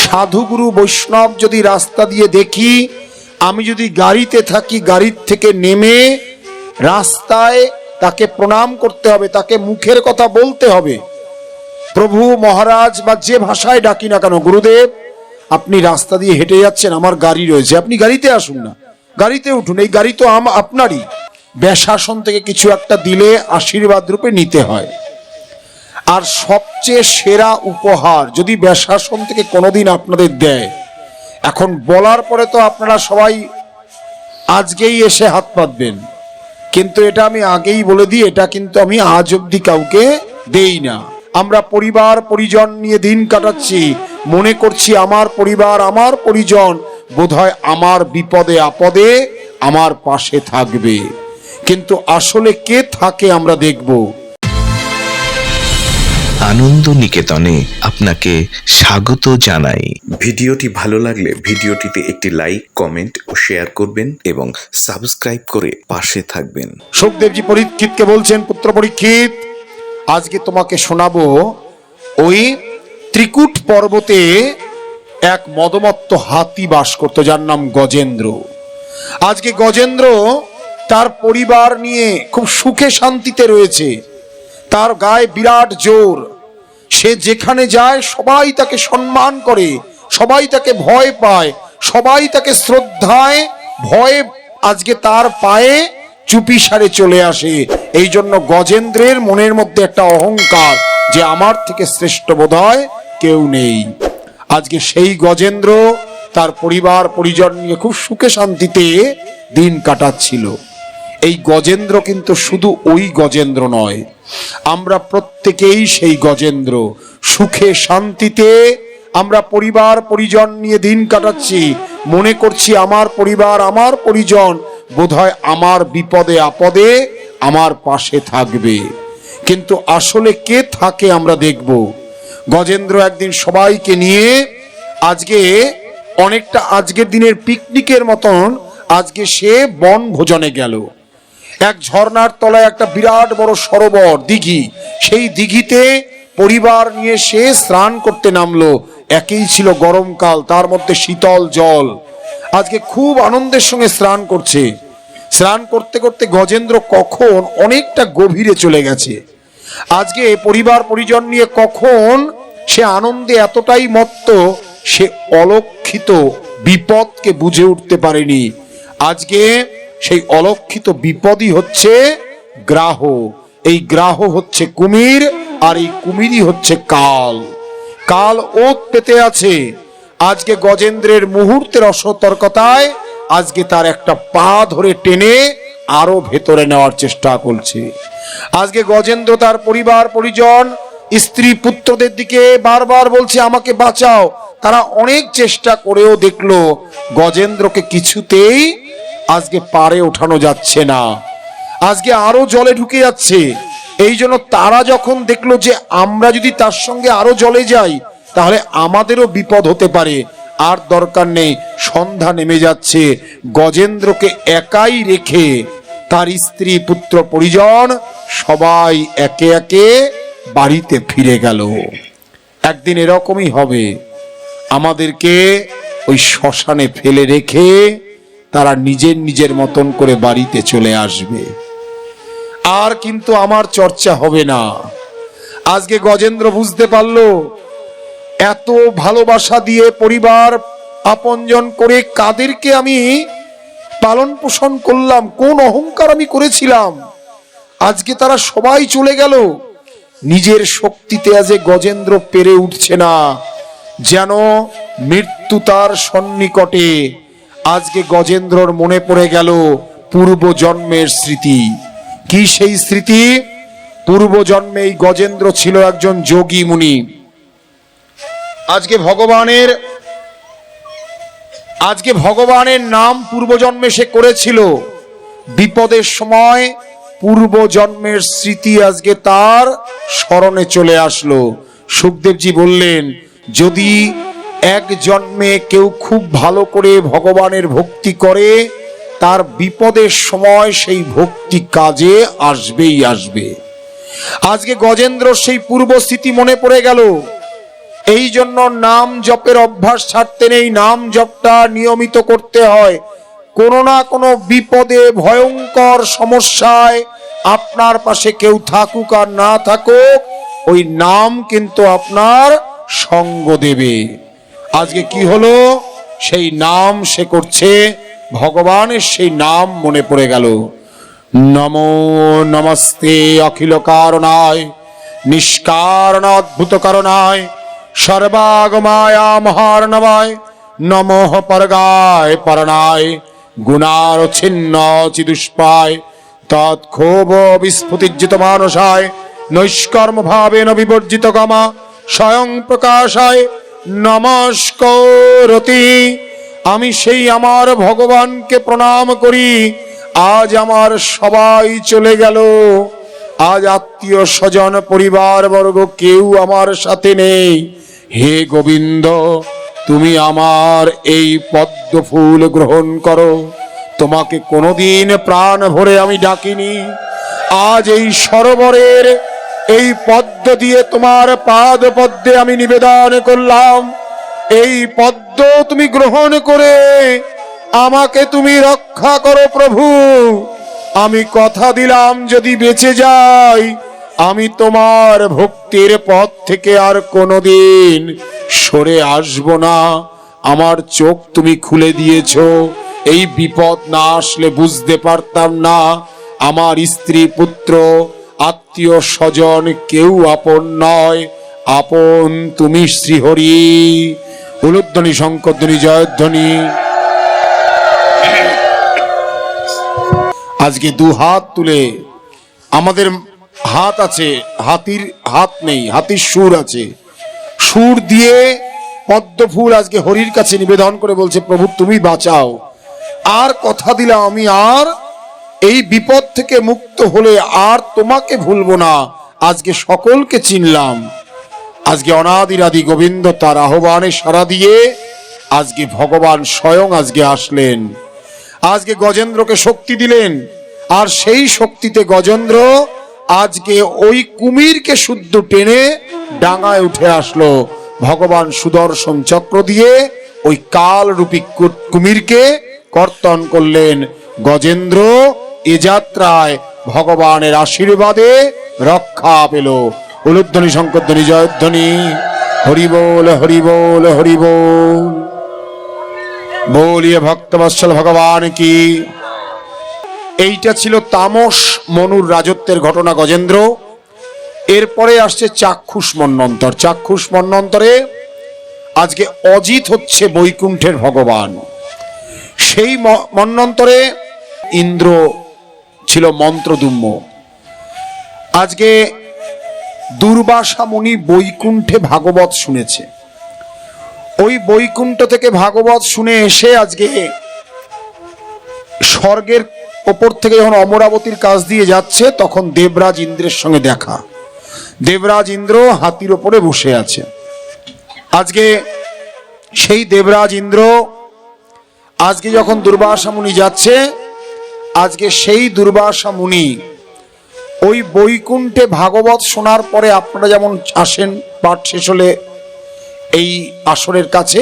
সাধুগুরু বৈষ্ণব যদি রাস্তা দিয়ে দেখি, আমি যদি গাড়িতে থাকি, গাড়ির থেকে নেমে রাস্তায় তাকে প্রণাম করতে হবে, তাকে মুখের কথা বলতে হবে। প্রভু মহারাজ বা যে ভাষায় ডাকি না কেন, গুরুদেব আপনি রাস্তা দিয়ে হেঁটে যাচ্ছেন, আমার গাড়ি রয়েছে, আপনি গাড়িতে আসুন না, গাড়িতে উঠুন, এই গাড়ি তো আপনারই। ব্যাশাসন থেকে কিছু একটা দিলে আশীর্বাদ রূপে নিতে হয়। আর সবচেয়ে সেরা উপহার যদি ব্যাশাসন থেকে কোনোদিন আপনাদের দেয়, এখন বলার পরে তো আপনারা সবাই আজকেই এসে হাত পাতবেন, কিন্তু এটা আমি আগেই বলে দিই, এটা কিন্তু আমি আজ অব্দি কাউকে দেই না। আমরা পরিবার পরিজন নিয়ে দিন কাটাচ্ছি, মনে করছি আমার পরিবার আমার পরিজন বোধহয় আমার বিপদে আপদে আমার পাশে থাকবে, কিন্তু আসলে কে থাকে আমরা দেখব। আনন্দ নিকেতনে আপনাকে স্বাগত জানাই। ভিডিওটি ভালো লাগলে ভিডিওটিতে একটি লাইক, কমেন্ট ও শেয়ার করবেন এবং সাবস্ক্রাইব করে পাশে থাকবেন। সুখদেবজি পরীক্ষিতকে বলছেন, পুত্র পরীক্ষিত, আজকে তোমাকে শোনাবো ওই ত্রিকুট পর্বতে এক মদমত্ত হাতি বাস করত, যার নাম গজেন্দ্র। আজকে গজেন্দ্র তার পরিবার নিয়ে খুব সুখে শান্তিতে রয়েছে, তার গায়ে বিরাট জোর, সে যেখানে যায় সবাই তাকে সম্মান করে, সবাই তাকে ভয় পায়, সবাই তাকে শ্রদ্ধায় ভয়ে আজকে তার পায়ে চুপি সারে চলে আসে। এই জন্য গজেন্দ্রের মনের মধ্যে একটা অহংকার যে আমার থেকে শ্রেষ্ঠ বোধহয় কেউ নেই। আজকে সেই গজেন্দ্র তার পরিবার পরিজন নিয়ে খুব সুখে শান্তিতে দিন কাটাচ্ছিল। এই গজেন্দ্র কিন্তু শুধু ওই গজেন্দ্র নয়, আমরা প্রত্যেকেই সেই গজেন্দ্র। সুখে শান্তিতে আমরা পরিবার পরিজন নিয়ে দিন কাটাচ্ছি, মনে করছি আমার পরিবার আমার পরিজন বোধহয় আমার বিপদে আপদে আমার পাশে থাকবে, কিন্তু আসলে কে থাকে আমরা দেখব। গজেন্দ্র একদিন সবাইকে নিয়ে আজকে অনেকটা আজকের দিনের পিকনিকের মতন আজকে সে বন ভোজনে গেল। এক ঝর্ণার তলায় একটা বিরাট বড় সরোবর, দিঘি, সেই দিঘিতে পরিবার নিয়ে সে স্নান করতে নামলো। একেই ছিল গরমকাল, তার মধ্যে শীতল জল, আজকে খুব আনন্দের সঙ্গে স্নান করছে। স্নান করতে করতে গজেন্দ্র কখন অনেকটা গভীরে চলে গেছে। আজকে পরিবার পরিজন নিয়ে কখন সে আনন্দে এতটাই মত্ত, সে অলক্ষিত বিপদকে বুঝে উঠতে পারেনি। আজকে সেই অলক্ষিত বিপদই হচ্ছে গ্রাহ, এই গ্রাহ হচ্ছে কুমির, আর এই কুমিরই হচ্ছে কাল। কাল ওত পেতে আছে। আজকে গজেন্দ্রের মুহূর্তের অসতর্কতায় আজকে তার একটা পা ধরে টেনে আরো ভেতরে নেওয়ার চেষ্টা করছে। আজকে গজেন্দ্র তার পরিবার পরিজন স্ত্রী পুত্রদের দিকে বারবার বলছে আমাকে বাঁচাও। তারা অনেক চেষ্টা করেও দেখলো গজেন্দ্রকে কিছুতেই আজকে পারে ওঠানো যাচ্ছে না, আজকে আরো জলে ঢুকে যাচ্ছে। এই জন্য তারা যখন দেখলো যে আমরা যদি তার সঙ্গে আরো জলে যাই তাহলে আমাদেরও বিপদ হতে পারে, আর দরকার নেই। সন্ধ্যা নেমে যাচ্ছে, গজেন্দ্রকে একাই রেখে তার স্ত্রী পুত্র পরিজন সবাই একে একে বাড়িতে ফিরে গেল। একদিন এরকমই হবে, আমাদেরকে ওই শ্মশানে ফেলে রেখে তারা নিজের নিজের মতন করে বাড়িতে চলে আসবে, আর কিন্তু আমার চর্চা হবে না। আজকে গজেন্দ্র বুঝতে পারলো এত ভালোবাসা দিয়ে পরিবার আপনজন করে কাদেরকে আমি পালন পোষণ করলাম, কোন অহংকার আমি করেছিলাম, আজকে তারা সবাই চলে গেল। নিজের শক্তিতে আজ গজেন্দ্র পেরে উঠছে না, যেন মৃত্যু তার সন্নিকটে। আজকে গজেন্দ্রর মনে পড়ে গেল পূর্ব জন্মের স্মৃতি। কি সেই স্মৃতি? পূর্ব জন্মে এই গজেন্দ্র ছিল একজন যোগী মুনি। আজকে ভগবানের নাম পূর্বজন্মে সে করেছিল। বিপদের সময় পূর্ব জন্মের স্মৃতি আজকে তার স্মরণে চলে আসলো। সুখদেবজি বললেন, যদি এক জন্মে কেউ খুব ভালো করে ভগবানের ভক্তি করে, তার বিপদের সময় সেই ভক্তি কাজে আসবেই আসবে। আজকে গজেন্দ্র সেই পূর্ব স্মৃতি মনে পড়ে গেল। এই জন্য নাম জপের অভ্যাস ছাড়তে নেই, নাম জপটা নিয়মিত করতে হয়। কোনো না কোনো বিপদে, ভয়ঙ্কর সমস্যায় আপনার পাশে কেউ থাকুক আর না থাকুক, ওই নাম কিন্তু আপনার সঙ্গ দেবে। আজকে কি হলো, সেই নাম সে করছে, ভগবানের সেই নাম মনে পড়ে গেল। নমো নমস্তে অখিল কারণায় নিষ্কারণ অদ্ভুত কারণায় সর্বাগমায়া মহার্ণবায় নমঃ পরগায় পরণায় গুণার ছিন্ন চিদুষ্পায় তৎক্ষোভ বিস্ফুতিজ্জিত মানসায় নৈষ্কর্ম ভাবেন বিবর্জিত গমা স্বয়ং প্রকাশায় নমস্করতি। আমি সেই আমার ভগবানকে প্রণাম করি। আজ আমার সবাই চলে গেল, আজ আত্মীয় স্বজন পরিবার বর্গ কেউ আমার সাথে নেই। হে গোবিন্দ, তুমি আমার এই পদ্ম ফুল গ্রহণ করো। তোমাকে কোনোদিন প্রাণ ভরে আমি ডাকিনি, আজ এই সরোবরের এই পদ্ম দিয়ে তোমার পাদ পদ্মে আমি নিবেদন করলাম। এই পদ্ম তুমি গ্রহণ করে আমাকে তুমি রক্ষা করো প্রভু। আমি কথা দিলাম যদি বেঁচে যাই, আমি তোমার ভক্তির পথ থেকে আর কোনোদিন সরে আসব না। আমার চোখ তুমি খুলে দিয়েছো, এই বিপদ না আসলে বুঝতে পারতাম না আমার স্ত্রী পুত্র আত্মীয় স্বজন কেউ আপন নয়, আপন তুমি শ্রীহরি। উলুধ্বনি, শঙ্করধ্বনি, জয়ধ্বনি। আজকে দু হাত তুলে, আমাদের হাত আছে, হাতির হাত নেই, হাতির সুর আছে, সুর দিয়ে পদ্ম ফুল আজকে হরির কাছে নিবেদন করে বলছে, প্রভু তুমি বাঁচাও। আর কথা দিলাম আমি আর এই বিপদ থেকে মুক্ত হলে আর তোমাকে ভুলবো না। আজকে সকলকে চিনলাম। আজকে অনাদির আদি গোবিন্দ তার আহ্বানে সাড়া দিয়ে আজকে ভগবান স্বয়ং আজকে আসলেন। আজকে গজেন্দ্রকে শক্তি দিলেন, আর সেই শক্তিতে গজেন্দ্র আজকে ওই কুমিরকে শুদ্ধ টেনে ডাঙায় উঠে আসলো। ভগবান সুদর্শন চক্র দিয়ে ওই কাল রূপী কুমিরকে কর্তন করলেন। গজেন্দ্র এ যাত্রায় ভগবানের আশীর্বাদে রক্ষা পেল। উলুধ্বনি, শঙ্করধ্বনি, জয়ধ্বনি। হরি বল, হরি বল, হরি বল। বলিয়ে ভক্তবৎসল ভগবান কি। এইটা ছিল তামস মনুর রাজত্বের ঘটনা গজেন্দ্র। এরপরে আসছে চাক্ষুষ মন্বন্তর। চাক্ষুষ মন্বন্তরে আজকে অজিত হচ্ছে বৈকুণ্ঠের ভগবান। সেই মন্বন্তরে ইন্দ্র ছিল মন্ত্রদুম্ম। আজকে দুর্বাসা মুনি বৈকুণ্ঠে ভাগবত শুনেছে। ওই বৈকুণ্ঠ থেকে ভাগবত শুনে এসে আজকে স্বর্গের ওপর থেকে যখন অমরাবতীর কাছ দিয়ে যাচ্ছে, তখন দেবরাজ ইন্দ্রের সঙ্গে দেখা। দেবরাজ ইন্দ্র হাতির ওপরে বসে আছে। আজকে সেই দেবরাজ ইন্দ্র আজকে যখন দুর্বাসা মুনি যাচ্ছে, আজকে সেই দুর্বাসা মুনি ওই বৈকুণ্ঠে ভাগবত শোনার পরে আপনারা যেমন আসেন পাঠ শেষ হলে এই আসরের কাছে,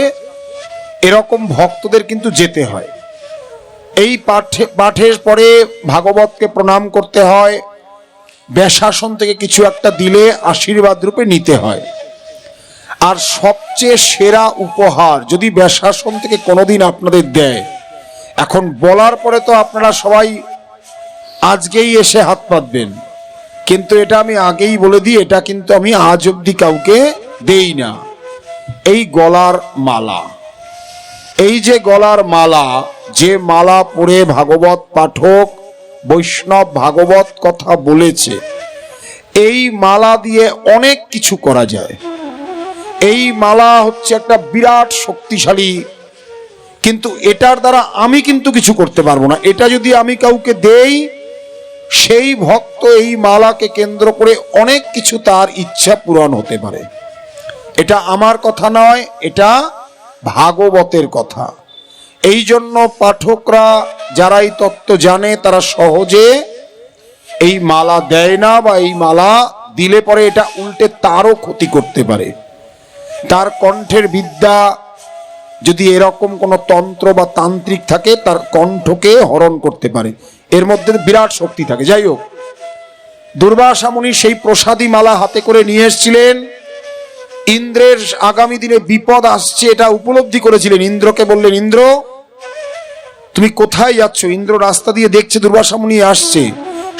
এরকম ভক্তদের কিন্তু যেতে হয়। এই পাঠের পরে ভাগবতকে প্রণাম করতে হয়, ব্যাসাসন থেকে কিছু একটা দিলে আশীর্বাদ রূপে নিতে হয়। আর সবচেয়ে সেরা উপহার যদি ব্যাসাসন থেকে কোনোদিন আপনাদের দেয়, এখন বলার পরে তো আপনারা সবাই আজকেই এসে হাত পাতবেন, কিন্তু এটা আমি আগেই বলে দিই, এটা কিন্তু আমি আজ অবধি কাউকে দেই না। এই গলার মালা, এই যে গলার মালা, যে মালা পরে ভাগবত পাঠক বৈষ্ণব ভাগবত কথা বলেছে, এই মালা দিয়ে অনেক কিছু করা যায়। এই মালা হচ্ছে একটা বিরাট শক্তিশালী, কিন্তু এটার দ্বারা আমি কিন্তু কিছু করতে পারবো না। এটা যদি আমি কাউকে দেই, সেই ভক্ত এই মালাকে কেন্দ্র করে অনেক কিছু তার ইচ্ছা পূরণ হতে পারে। এটা আমার কথা নয়, এটা ভাগবতের কথা। এই জন্য পাঠকরা যারা এই তত্ত্ব জানে, তারা সহজে এই মালা দেয় না, বা এই মালা দিলে পরে এটা উল্টে তারও ক্ষতি করতে পারে। তার কণ্ঠের বিদ্যা যদি এরকম কোনো তন্ত্র বা তান্ত্রিক থাকে, তার কণ্ঠকে হরণ করতে পারে, এর মধ্যে বিরাট শক্তি থাকে। যাই হোক, দুর্বাসা মুনি সেই প্রসাদী মালা হাতে করে নিয়ে এসেছিলেন। ইন্দ্রের আগামী দিনে বিপদ আসছে এটা উপলব্ধি করেছিলেন। ইন্দ্রকে বললেন, ইন্দ্র তুমি কোথায় যাচ্ছ? ইন্দ্র রাস্তা দিয়ে দেখছে দুর্বাসা মুনি আসছে।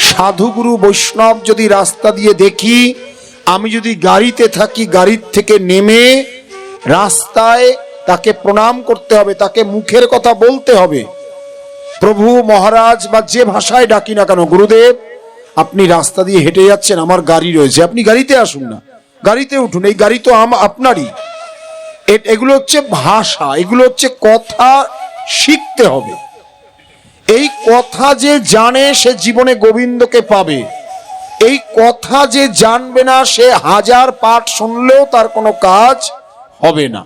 সাধুগুরু বৈষ্ণব যদি রাস্তা দিয়ে দেখি, আমি যদি গাড়িতে থাকি, গাড়ির থেকে নেমে রাস্তায় তাকে প্রণাম করতে হবে, তাকে মুখের কথা বলতে হবে, প্রভু মহারাজ বা যে ভাষায় ডাকি না কেন, গুরুদেব আপনি রাস্তা দিয়ে হেঁটে যাচ্ছেন, আমার গাড়ি রয়েছে, আপনি গাড়িতে আসুন না, গাড়িতে উঠুন, এই গাড়ি তো আপনারই। এগুলো হচ্ছে ভাষা, এগুলো হচ্ছে কথা, শিখতে হবে। এই কথা যে জানে সে জীবনে গোবিন্দকে পাবে। এই কথা যে জানবে না, সে হাজার পাঠ শুনলেও তার কোনো কাজ হবে না।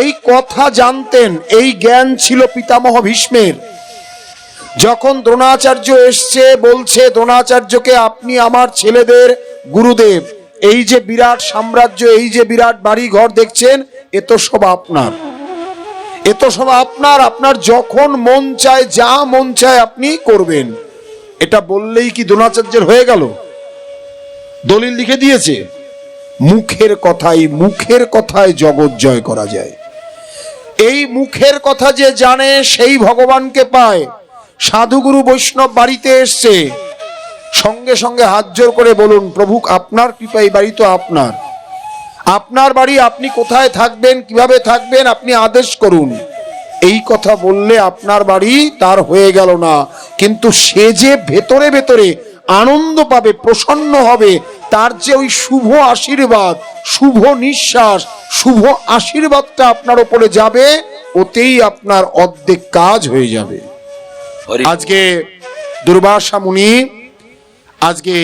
এই কথা জানতেন, এই জ্ঞান ছিল পিতামহ ভীষ্মের। যখন দ্রোণাচার্য এসছে, বলছে দ্রোণাচার্যকে, আপনি আমার ছেলেদের গুরুদেব, এই যে বিরাট সাম্রাজ্য, এই যে বিরাট বাড়ি ঘর দেখছেন, এ তো সব আপনার, এ তো সব আপনার, আপনার যখন মন চায়, যা মন চায় আপনি করবেন। এটা বললেই কি দ্রোণাচার্যের হয়ে গেল? দলিল লিখে দিয়েছে। মুখের কথায় জগৎ জয় করা যায়। এই মুখের কথা যে জানে সেই ভগবানকে পায়। সাধুগুরু বৈষ্ণব বাড়িতে এসছে, সঙ্গে সঙ্গে হাত জোর করে বলুন, প্রভু আপনার কৃপা, এই বাড়ি তো আপনার, আপনার বাড়ি, আপনি কোথায় থাকবেন, কিভাবে থাকবেন, আপনি আদেশ করুন। এই কথা বললে আপনার বাড়ি তার হয়ে গেল না, কিন্তু সে যে ভেতরে ভেতরে আনন্দ পাবে, প্রসন্ন হবে, তার যে ওই শুভ আশীর্বাদ, শুভ নিঃশ্বাস, শুভ আশীর্বাদটা আপনার উপরে যাবে, ওতেই আপনার অর্ধেক কাজ হয়ে যাবে। আজকে দুর্বাসা মুনি আজকে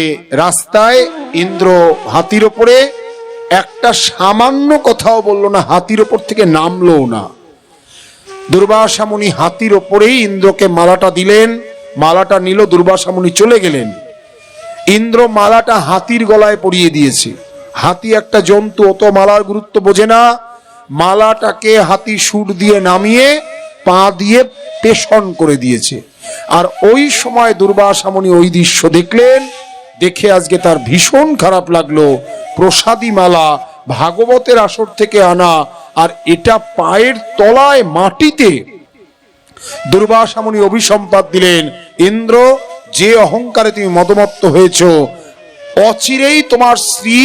রাস্তায়, ইন্দ্র হাতির ওপরে, একটা সামান্য কথাও বললো না, হাতির ওপর থেকে নামলো না। দুর্বাসা মুনি হাতির ওপরেই ইন্দ্রকে মালাটা দিলেন, মালাটা নিল, দুর্বাসা মুনি চলে গেলেন। ইন্দ্র মালাটা হাতির গলায় পরিয়ে দিয়েছে। হাতি একটা জন্তু, অত মালার গুরুত্ব বোঝে না। মালাটাকে হাতি সুর দিয়ে নামিয়ে পা দিয়ে পেষণ করে দিয়েছে। আর ওই সময় দুর্বাসা মুনি ওই দৃশ্য দেখলেন, দেখে আজকে তার ভীষণ খারাপ লাগলো। প্রসাদী মালা ভাগবতের আসর থেকে আনা, আর এটা পায়ের তলায় মাটিতে। দুর্বাসা মুনি অভিসম্পাদ দিলেন, ইন্দ্র যে অহংকারে তুমি মদমত্ত হয়েছ, অচিরেই তোমার স্ত্রী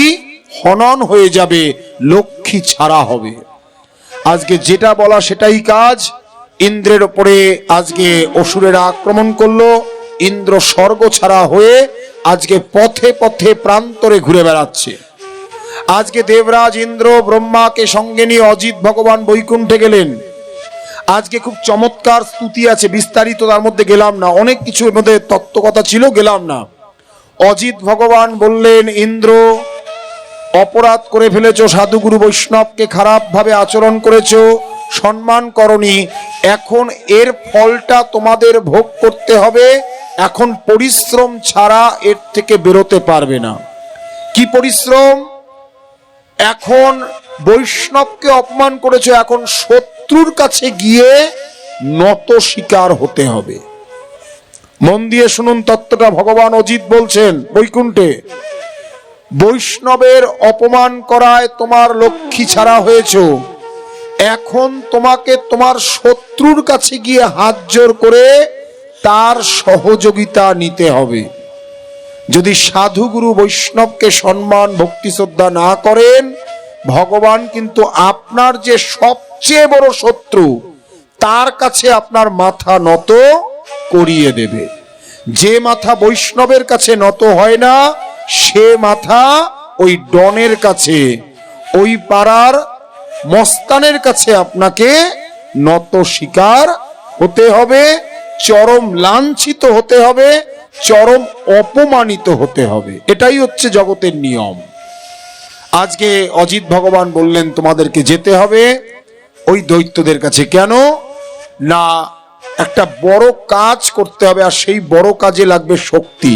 হনন হয়ে যাবে, লক্ষ্মী ছাড়া হবে। আজকে যেটা বলা সেটাই কাজ। ইন্দ্রের ওপরে আজকে অসুরেরা আক্রমণ করলো। ইন্দ্র স্বর্গ ছাড়া হয়ে আজকে পথে পথে প্রান্তরে ঘুরে বেড়াচ্ছে। আজকে দেবরাজ ইন্দ্র ব্রহ্মাকে সঙ্গে নিয়ে অজিত ভগবান বৈকুণ্ঠে গেলেন। আজকে খুব চমৎকার স্তুতি আছে, বিস্তারিত তার মধ্যে গেলাম না, অনেক কিছু এর মধ্যে তত্ত্বকথা ছিল, গেলাম না। অজিত ভগবান বললেন, ইন্দ্র অপরাধ করে ফেলেছো, সাধুগুরু বৈষ্ণবকে খারাপ ভাবে আচরণ করেছো, সম্মান করনি, এখন এর ফলটা তোমাদের ভোগ করতে হবে। এখন পরিশ্রম ছাড়া এর থেকে বেরোতে পারবে না। কি পরিশ্রম? এখন বৈষ্ণবকে অপমান করেছো, এখন শত্রুর কাছে গিয়ে নত স্বীকার হতে হবে। মন দিয়ে শুনুন তত্ত্বটা, ভগবান অজিত বলছেন বৈকুণ্ঠে, বৈষ্ণবের অপমান করায় তোমার লক্ষ্মী ছাড়া হয়েছ, এখন তোমাকে তোমার শত্রুর কাছে গিয়ে হাত জোর করে তার সহযোগিতা নিতে হবে। যদি সাধুগুরু বৈষ্ণবকে সম্মান ভক্তি শ্রদ্ধা না করেন, ভগবান কিন্তু আপনার যে সবচেয়ে বড় শত্রু, তার কাছে আপনার মাথা নত করিয়ে দেবে। যে মাথা বৈষ্ণবের কাছে নত হয় না, সে মাথা ওই ডনের কাছে, ওই পাড়ার মস্তানের কাছে আপনাকে নত স্বীকার হতে হবে, চরম লাঞ্ছিত হতে হবে, চরম অপমানিত হতে হবে। এটাই হচ্ছে জগতের নিয়ম। আজকে অজিত ভগবান বললেন তোমাদেরকে যেতে হবে ওই দৈত্যদের কাছে। কেন না, একটা বড় কাজ করতে হবে, আর সেই বড় কাজে লাগবে শক্তি।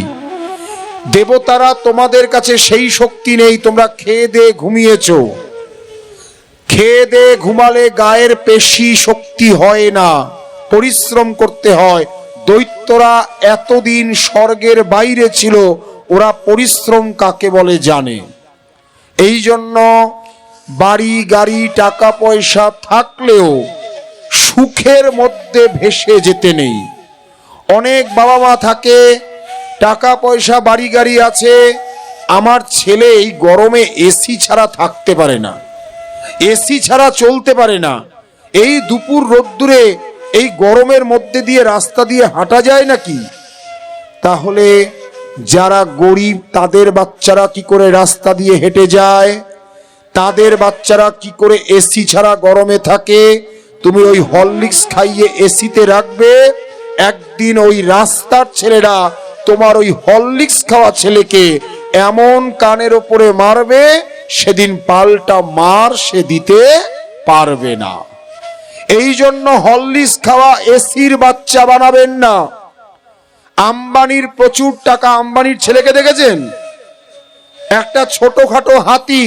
দেবতারা তোমাদের কাছে সেই শক্তি নেই, তোমরা খেয়ে দিয়ে ঘুমিয়েছ। খেয়ে দিয়ে ঘুমালে গায়ের পেশি শক্তি হয় না, পরিশ্রম করতে হয়। দৈত্যরা এতদিন স্বর্গের বাইরে ছিল, ওরা পরিশ্রম কাকে বলে জানে। এই জন্য বাড়ি গাড়ি টাকা পয়সা থাকলেও সুখের মধ্যে ভেসে যেতে নেই। অনেক বাবা মা থাকে, টাকা পয়সা বাড়ি গাড়ি আছে, আমার ছেলে এই গরমে এসি ছাড়া থাকতে পারে না, এসি ছাড়া চলতে পারে না। এই দুপুর রোদ্দুরে এই গরমের মধ্যে দিয়ে রাস্তা দিয়ে হাঁটা যায় নাকি? তাহলে যারা গরিব তাদের বাচ্চারা কি করে রাস্তা দিয়ে হেঁটে যায়? তাদের বাচ্চারা কি করে এসি ছাড়া গরমে থাকে? তুমি ওই হরলিক্স খাইয়ে এসিতে রাখবে, একদিন ওই রাস্তার ছেলেরা তোমার ওই হরলিক্স খাওয়া ছেলেকে এমন কানের ওপরে মারবে, সেদিন পাল্টা মার সে দিতে পারবে না। এই জন্য হরলিক্স খাওয়া এসির বাচ্চা বানাবেন না। আম্বানির প্রচুর টাকা, আম্বানির ছেলেকে দেখেছেন? একটা ছোটখাটো হাতি,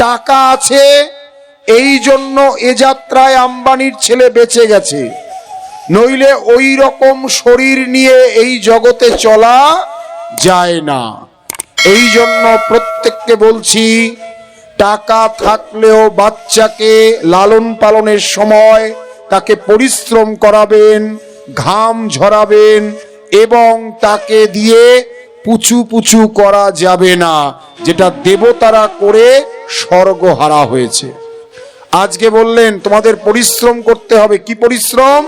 টাকা আছে, এই জন্য এ যাত্রায় আম্বানির ছেলে বেঁচে গেছে, নইলে ওই রকম শরীর নিয়ে এই জগতে চলা যায় না। এই জন্য প্রত্যেককে বলছি, টাকা থাকলেও বাচ্চাকে লালন পালনের সময় তাকে পরিশ্রম করাবেন, ঘাম ঝরাবেন, এবং তাকে দিয়ে পুচু পুচু করা যাবে না, যেটা দেবতারা করে স্বর্গহারা হয়েছে। আজকে বললেন তোমাদের পরিশ্রম করতে হবে। কি পরিশ্রম?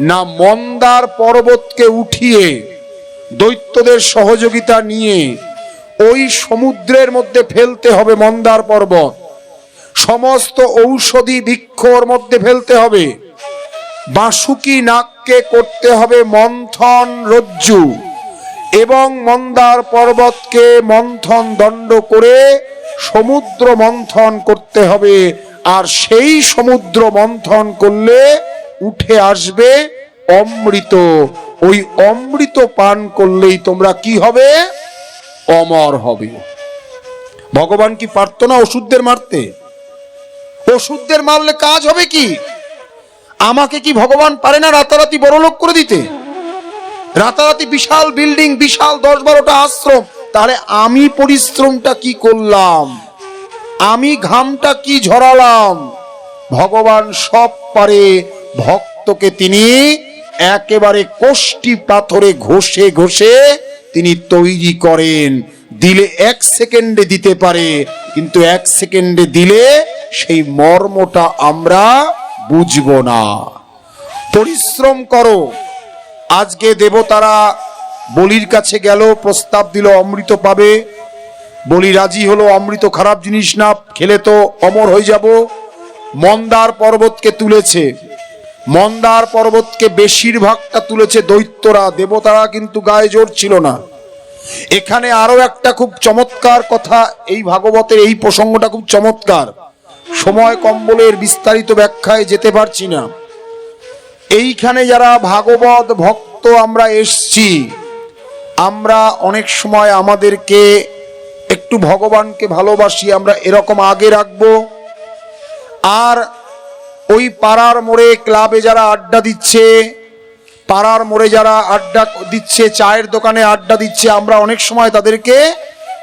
না, মন্দার পর্বতকে উঠিয়ে দৈত্যদের সহযোগিতা নিয়ে ওই সমুদ্রের মধ্যে ফেলতে হবে। মন্দার পর্বত সমস্ত ঔষধি বৃক্ষর মধ্যে ফেলতে হবে। বাসুকি নাগকে করতে হবে মন্থন রজ্জু, এবং মন্দার পর্বতকে মন্থন দণ্ড করে সমুদ্র মন্থন করতে হবে। আর সেই সমুদ্র মন্থন করলে উঠে আসবে অমৃত। ওই অমৃত পান করলেই তোমরা কি হবে? অমর হবে। ভগবান কি পারতো না ওষুধদের মারতে? ওষুধদের মারলে কাজ হবে কি? আমাকে কি ভগবান পারে না রাতারাতি বড়লোক করে দিতে? রাতারাতি বিশাল বিল্ডিং, বিশাল 10-12টা আশ্রম। তাহলে আমি পরিশ্রমটা কি করলাম? আমি ঘামটা কি ঝরালাম? ভগবান সব পারে। ভক্তকে তিনি একেবারে কোষ্টি পাথরে ঘষে ঘষে তিনি তৈরি করেন। দিলে 1 সেকেন্ডে দিতে পারে, কিন্তু 1 সেকেন্ডে দিলে সেই মর্মটা আমরা বুঝবো না। পরিশ্রম করো। আজকে দেবতারা বলির কাছে গেল, প্রস্তাব দিল অমৃত পাবে। বলি রাজি হলো, অমৃত খারাপ জিনিস না, খেলে তো অমর হয়ে যাব। মন্দার পর্বতকে তুলেছে, মন্দার পর্বতকে বেশিরভাগটা তুলেছে দৈত্যরা, দেবতারা কিন্তু গায়ে জোর ছিল না। এখানে আরো একটা খুব চমৎকার কথা, এই ভাগবতের এই প্রসঙ্গটা খুব চমৎকার। সময় কম বলে এর বিস্তারিত ব্যাখ্যায় যেতে পারছি না। এইখানে যারা ভাগবত ভক্ত আমরা এসছি, আমরা অনেক সময় আমাদেরকে একটু ভগবানকে ভালোবাসি, আমরা এরকম আগে রাখবো। আর ওই পাড়ার মোড়ে ক্লাবে যারা আড্ডা দিচ্ছে, পাড়ার মোড়ে যারা আড্ডা দিচ্ছে, চায়ের দোকানে আড্ডা দিচ্ছে, আমরা অনেক সময় তাদেরকে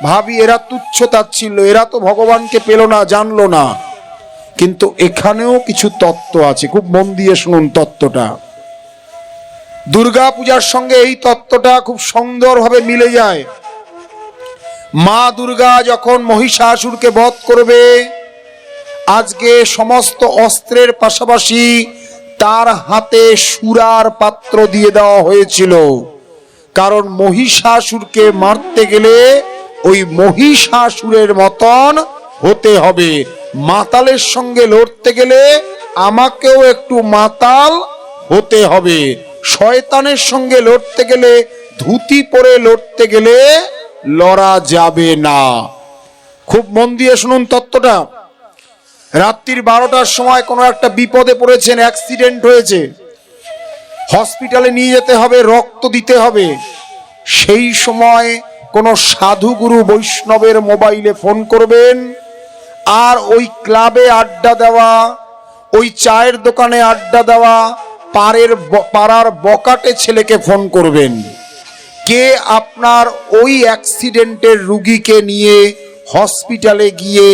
ভাবি এরা তুচ্ছ তাচ্ছিল্য, এরা তো ভগবানকে পেল না, জানলো না। কিন্তু এখানেও কিছু তত্ত্ব আছে, খুব মন দিয়ে শুনুন তত্ত্বটা। দুর্গা পূজার সঙ্গে এই তত্ত্বটা খুব সুন্দরভাবে মিলে যায়। মা দুর্গা যখন মহিষাসুরকে বধ করবে, আজকে সমস্ত অস্ত্রের পাশাপাশি তার হাতে সুরার পাত্র দিয়ে দেওয়া হয়েছিল। কারণ মহিষাসুরকে মারতে গেলে ওই মহিষাসুরের মতন হতে হবে। মাতালের সঙ্গে লড়তে গেলে আমাকেও একটু মাতাল হতে হবে। শয়তানের সঙ্গে লড়তে গেলে, ধুতি পরে লড়তে গেলে লড়া যাবে না। খুব মন দিয়ে শুনুন তত্ত্বটা। রাত্রির 12টার সময় কোনো একটা বিপদে পড়েছেন, অ্যাক্সিডেন্ট হয়েছে, হসপিটালে নিয়ে যেতে হবে, রক্ত দিতে হবে। সেই সময় কোনো সাধু গুরু বৈষ্ণবের মোবাইলে ফোন করবেন, আর ওই ক্লাবে আড্ডা দেওয়া, ওই চায়ের দোকানে আড্ডা দেওয়া, পাড়ার বকাটে ছেলেকে ফোন করবেন, কে আপনার ওই অ্যাক্সিডেন্টের রুগীকে নিয়ে হসপিটালে গিয়ে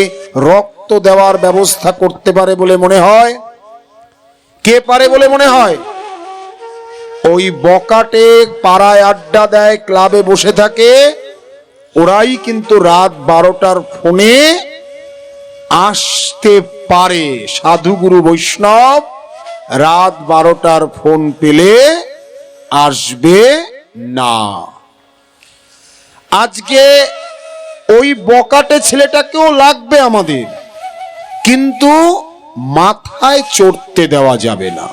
রক্ত দেওয়ার ব্যবস্থা করতে পারে বলে মনে হয়? কে পারে বলে মনে হয়? ওই বকাটে পাড়ায় আড্ডা দেয়, ক্লাবে বসে থাকে, ওরাই কিন্তু রাত 12টার ফোনে আসতে পারে। সাধুগুরু বৈষ্ণব রাত 12টার ফোন পেলে আসবে না। আজকে ওই বকাটে ছেলেটাকেও লাগবে আমাদের, কিন্তু মাথায় চড়তে দেওয়া যাবে না।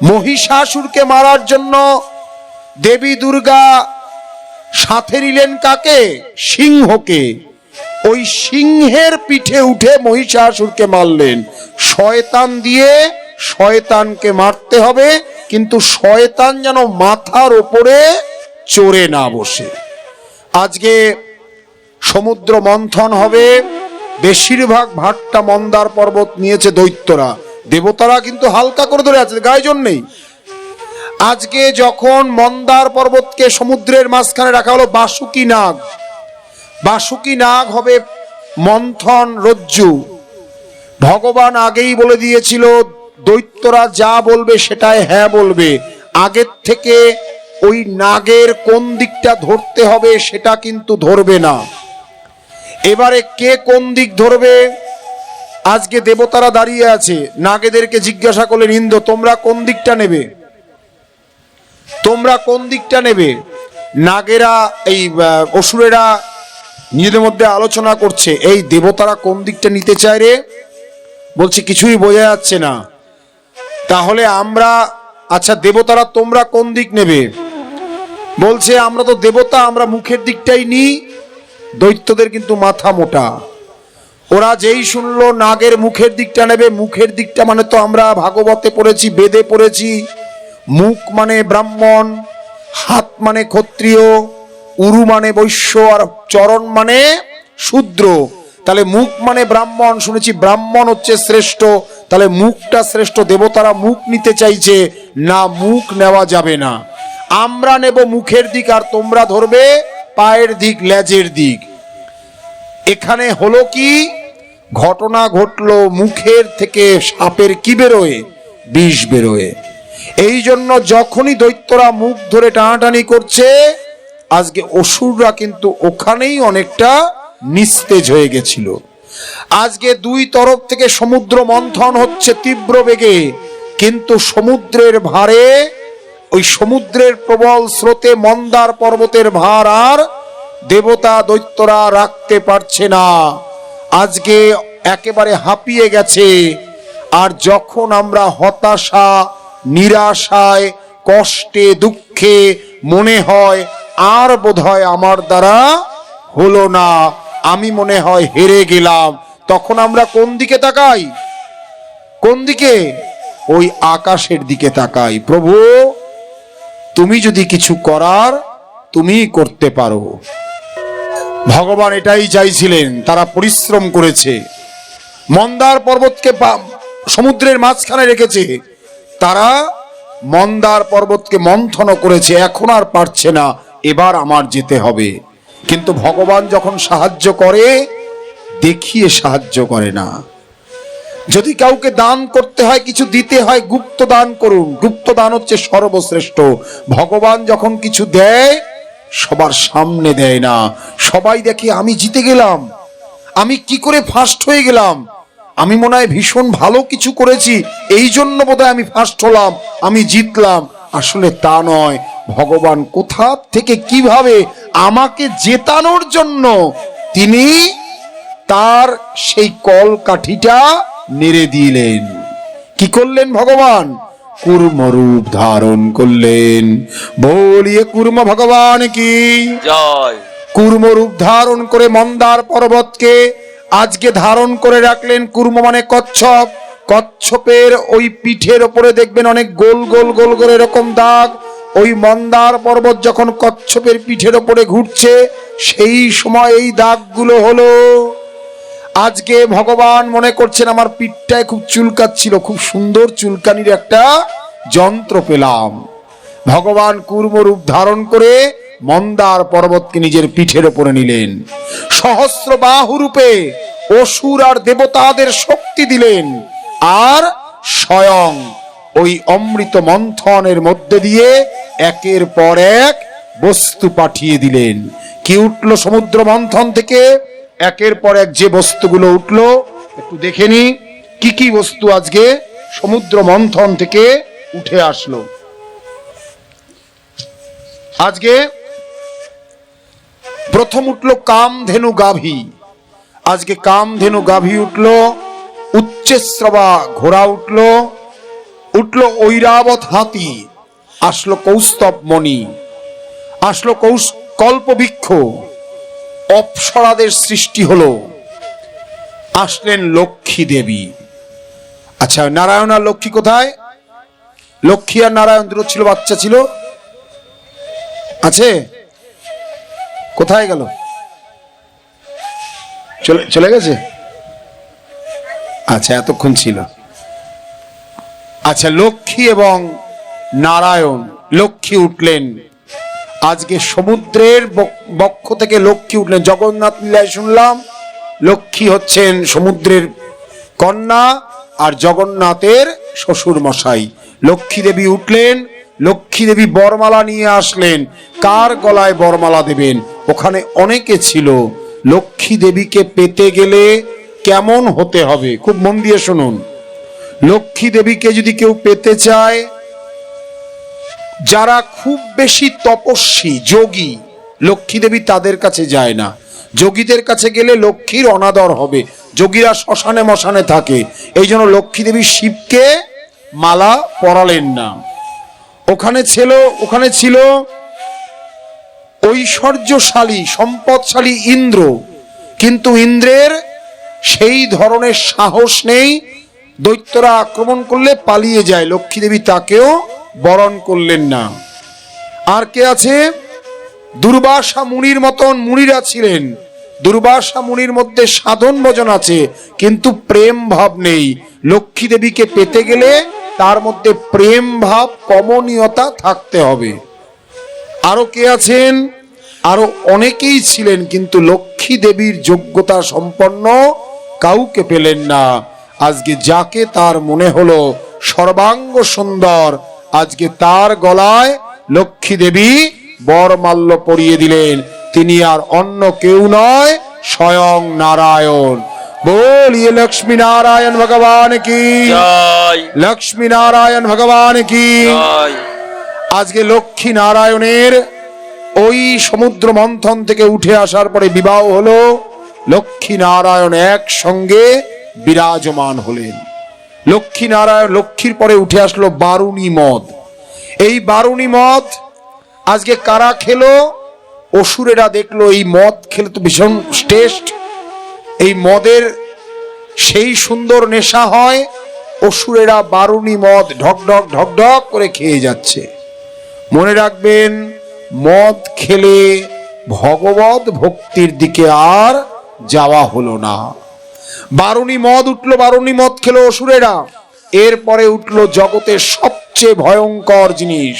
মহিষাসুরকে মারার জন্য দেবী দুর্গা সাথে নিলেন কাকে? সিংহকে। ওই সিংহের পিঠে উঠে মহিষাসুরকে মারলেন। শয়তান দিয়ে শয়তানকে মারতে হবে, কিন্তু শয়তান যেন মাথার ওপরে চড়ে না বসে। আজকে সমুদ্র মন্থন হবে, বেশিরভাগ ভাগটা মন্দার পর্বত নিয়েছে দৈত্যরা, দেবতারা কিন্তু হালকা করে ধরে আছে, গায়ে নেই। আজকে যখন মন্দার পর্বতকে সমুদ্রের মাঝখানে রাখা হলো, বাসুকি নাগ, বাসুকি নাগ হবে মন্থন রজ্জু। ভগবান আগেই বলে দিয়েছিল দৈত্যরা যা বলবে সেটাই হ্যাঁ বলবে, আগের থেকে ওই নাগের কোন দিকটা ধরতে হবে সেটা কিন্তু ধরবে না। এবারে কে কোন দিক ধরবে? আজকে দেবতারা দাঁড়িয়ে আছে, নাগেদেরকে জিজ্ঞাসা করলেন, ইন্দ্র তোমরা কোন দিকটা নেবে, তোমরা কোন দিকটা নেবে? নাগেরা এই অসুরেরা নিজেদের মধ্যে আলোচনা করছে, এই দেবতারা কোন দিকটা নিতে চায় রে? বলছে কিছুই বোঝা যাচ্ছে না। তাহলে আমরা, আচ্ছা দেবতারা তোমরা কোন দিক নেবে? বলছে আমরা তো দেবতা, আমরা মুখের দিকটাই নিই। দৈত্যদের কিন্তু মাথা মোটা, ওরা যেই শুনলো নাগের মুখের দিকটা নেবে, মুখের দিকটা মানে তো আমরা ভাগবতে পড়েছি, বেদে পড়েছি, মুখ মানে ব্রাহ্মণ, হাত মানে ক্ষত্রিয়, উরু মানে বৈশ্য, আর চরণ মানে শূদ্র। তাহলে মুখ মানে ব্রাহ্মণ, শুনেছি ব্রাহ্মণ হচ্ছে শ্রেষ্ঠ, তাহলে মুখটা শ্রেষ্ঠ। দেবতারা মুখ নিতে চাইছে না, মুখ নেওয়া যাবে না, আমরা নেব মুখের দিক, আর তোমরা ধরবে পায়ের দিক, লেজের দিক। এখানে হলো কি ঘটনা ঘটলো, মুখের থেকে সাপের কি বেরোয়? বিষ বেরোয়। এই জন্য যখনই দৈত্যরা মুখ ধরে টানাটানি করছে, আজকে অসুররা কিন্তু ওখানেই অনেকটা নিস্তেজ হয়ে গেছিল। আজকে দুই তরফ থেকে সমুদ্র মন্থন হচ্ছে তীব্র বেগে, কিন্তু সমুদ্রের ভারে, ওই সমুদ্রের প্রবল স্রোতে মন্দার পর্বতের ভার আর দেবতা দৈত্যরা রাখতে পারছে না। আজকে একেবারে হাঁপিয়ে গেছে। আর যখন আমরা হতাশা, নিরাশায়, কষ্টে, দুঃখে মনে হয় আর বোধহয় আমার দ্বারা হলো না, আমি মনে হয় হেরে গেলাম, তখন আমরা কোন দিকে তাকাই? কোন দিকে? ওই আকাশের দিকে তাকাই। প্রভু তুমি যদি কিছু করার, তুমি করতে পারো। ভগবান এটাই চাইছিলেন, তারা পরিশ্রম করেছে, মন্দার পর্বতকে সমুদ্রের মাঝখানে রেখেছে, তারা মন্দার পর্বতকে মন্থন করেছে, এখন আর পারছে না, এবার আমার যেতে হবে। কিন্তু ভগবান যখন সাহায্য করে, দেখিয়ে সাহায্য করে না। যদি কাউকে দান করতে হয়, কিছু দিতে হয়, গুপ্ত দান করুন, গুপ্ত দান হচ্ছে সর্বশ্রেষ্ঠ। ভগবান যখন কিছু দেয়, সবার সামনে দেয় না, সবাই দেখে আমি জিতে গেলাম, আমি কি করে ফার্স্ট হয়ে গেলাম, আমি মনে হয় ভীষণ ভালো কিছু করেছি, এই জন্য বোধহয় আমি ফার্স্ট হলাম, আমি জিতলাম। আসলে তা নয়, ভগবান কোথা থেকে কিভাবে আমাকে জেতানোর জন্য তিনি তার সেই কলকাঠিটা নেড়ে দিলেন। কি করলেন ভগবান? কুর্মরূপ ধারণ করলেন। বলিয়ে কুর্ম ভগবান কি জয়। কুর্মরূপ ধারণ করে মন্দার পর্বতকে আজকে ধারণ করে রাখলেন। কুর্ম মানে কচ্ছপ, কচ্ছপের ওই পিঠের ওপরে দেখবেন অনেক গোল গোল গোল করে এরকম দাগ। ওই মন্দার পর্বত যখন কচ্ছপের পিঠের ওপরে ঘুরছে, সেই সময় এই দাগগুলো হলো। আজকে ভগবান মনে করছেন আমার পিঠটায় খুব চুলকাচ্ছিল, খুব সুন্দর চুলকানির একটা যন্ত্র পেলাম। ভগবান কুর্ম রূপ ধারণ করে মন্দার পর্বতকে নিজের পিঠের উপরে নিলেন। সহস্র বাহু রূপে অসুর আর দেবতাদের শক্তি দিলেন, আর স্বয়ং ওই অমৃত মন্থনের মধ্যে দিয়ে একের পর এক বস্তু পাঠিয়ে দিলেন। কি উঠলো সমুদ্র মন্থন থেকে? একের পর এক যে বস্তুগুলো উঠলো একটু দেখে নি, কি কি বস্তু আজকে সমুদ্র মন্থন থেকে উঠে আসলো। আজকে প্রথম উঠলো কামধেনু গাভী। আজকে কামধেনু গাভী উঠলো, উচ্চশ্রবা ঘোড়া উঠলো, উঠলো ঐরাবত হাতি, আসলো কৌস্তব মণি, আসলো কল্পবৃক্ষ, অপ্সরাদের সৃষ্টি হলো, আসলেন লক্ষ্মী দেবী। আচ্ছা, নারায়ণ আর লক্ষ্মী কোথায়? লক্ষ্মী আর নারায়ণ দুটো ছিল, বাচ্চা ছিল, আছে? কোথায় গেল? চলে গেছে? আচ্ছা, এতক্ষণ ছিল। আচ্ছা, লক্ষ্মী এবং নারায়ণ। লক্ষ্মী উঠলেন আজকে সমুদ্রের বক্ষ থেকে, লক্ষ্মী উঠলেন। জগন্নাথ লীলায় শুনলাম লক্ষ্মী হচ্ছেন সমুদ্রের কন্যা আর জগন্নাথের শ্বশুর মশাই। লক্ষ্মী দেবী উঠলেন, লক্ষ্মী দেবী বরমালা নিয়ে আসলেন। কার গলায় বরমালা দেবেন? ওখানে অনেকে ছিল। লক্ষ্মী দেবীকে পেতে গেলে কেমন হতে হবে খুব মন দিয়ে শুনুন। লক্ষ্মী দেবীকে যদি কেউ পেতে চায়, যারা খুব বেশি তপস্বী যোগী, লক্ষ্মী দেবী তাদের কাছে যায় না। যোগীদের কাছে গেলে লক্ষ্মীর অনাদর হবে। যোগীরা শ্মশানে মশানে থাকে, এই জন্য লক্ষ্মী দেবী শিবকে মালা পরালেন না। ওখানে ছিল ঐশ্বর্যশালী সম্পদশালী ইন্দ্র, কিন্তু ইন্দ্রের সেই ধরনের সাহস নেই। দৈত্যরা আক্রমণ করলে পালিয়ে যায়, লক্ষ্মী দেবী তাকেও বরণ করলেন না। আর কে আছে? দুর্বাসা মুনির মতন মুনিরা ছিলেন। দুর্বাসা মুনির মধ্যে সাধন ভজন আছে, কিন্তু প্রেম ভাব নেই। লক্ষ্মী দেবীকে পেতে গেলে তার মধ্যে প্রেম ভাব, কমনীয়তা থাকতে হবে। আরো কে আছেন? আরো অনেকেই ছিলেন, কিন্তু লক্ষ্মী দেবীর যোগ্যতা সম্পন্ন কাউকে পেলেন না। আজকে যাকে তার মনে হলো সর্বাঙ্গ সুন্দর, আজকে তার গলায় লক্ষ্মী দেবী বরমাল্য পরিয়ে দিলেন। তিনি আর অন্য কেউ নয়, স্বয়ং নারায়ণ। बोलिए लक्ष्मी नारायण भगवान की जय। लक्ष्मी नारायण भगवान की जय। আজকে লক্ষ্মী নারায়ণের ওই সমুদ্র মন্থন থেকে উঠে আসার পরে বিবাহ হলো। লক্ষ্মী নারায়ণ একসঙ্গে বিরাজমান হলেন। লক্ষ্মী নারায়ণ, লক্ষ্মীর পরে উঠে আসলো বারুণী মদ। এই বারুণী মদ আজকে কারা খেলো? অসুরেরা দেখলো এই মদ খেলে তো ভীষণ টেস্ট, এই মদের সেই সুন্দর নেশা হয়। অসুরেরা বারুণী মদ ঢকঢক ঢকঢক করে খেয়ে যাচ্ছে। মনে রাখবেন, মদ খেলে ভগবত ভক্তির দিকে আর যাওয়া হলো না। বারুণী মদ উঠলো, বারুণী মদ খেলো অসুরেরা। এরপরে উঠলো জগতের সবচেয়ে ভয়ঙ্কর জিনিস,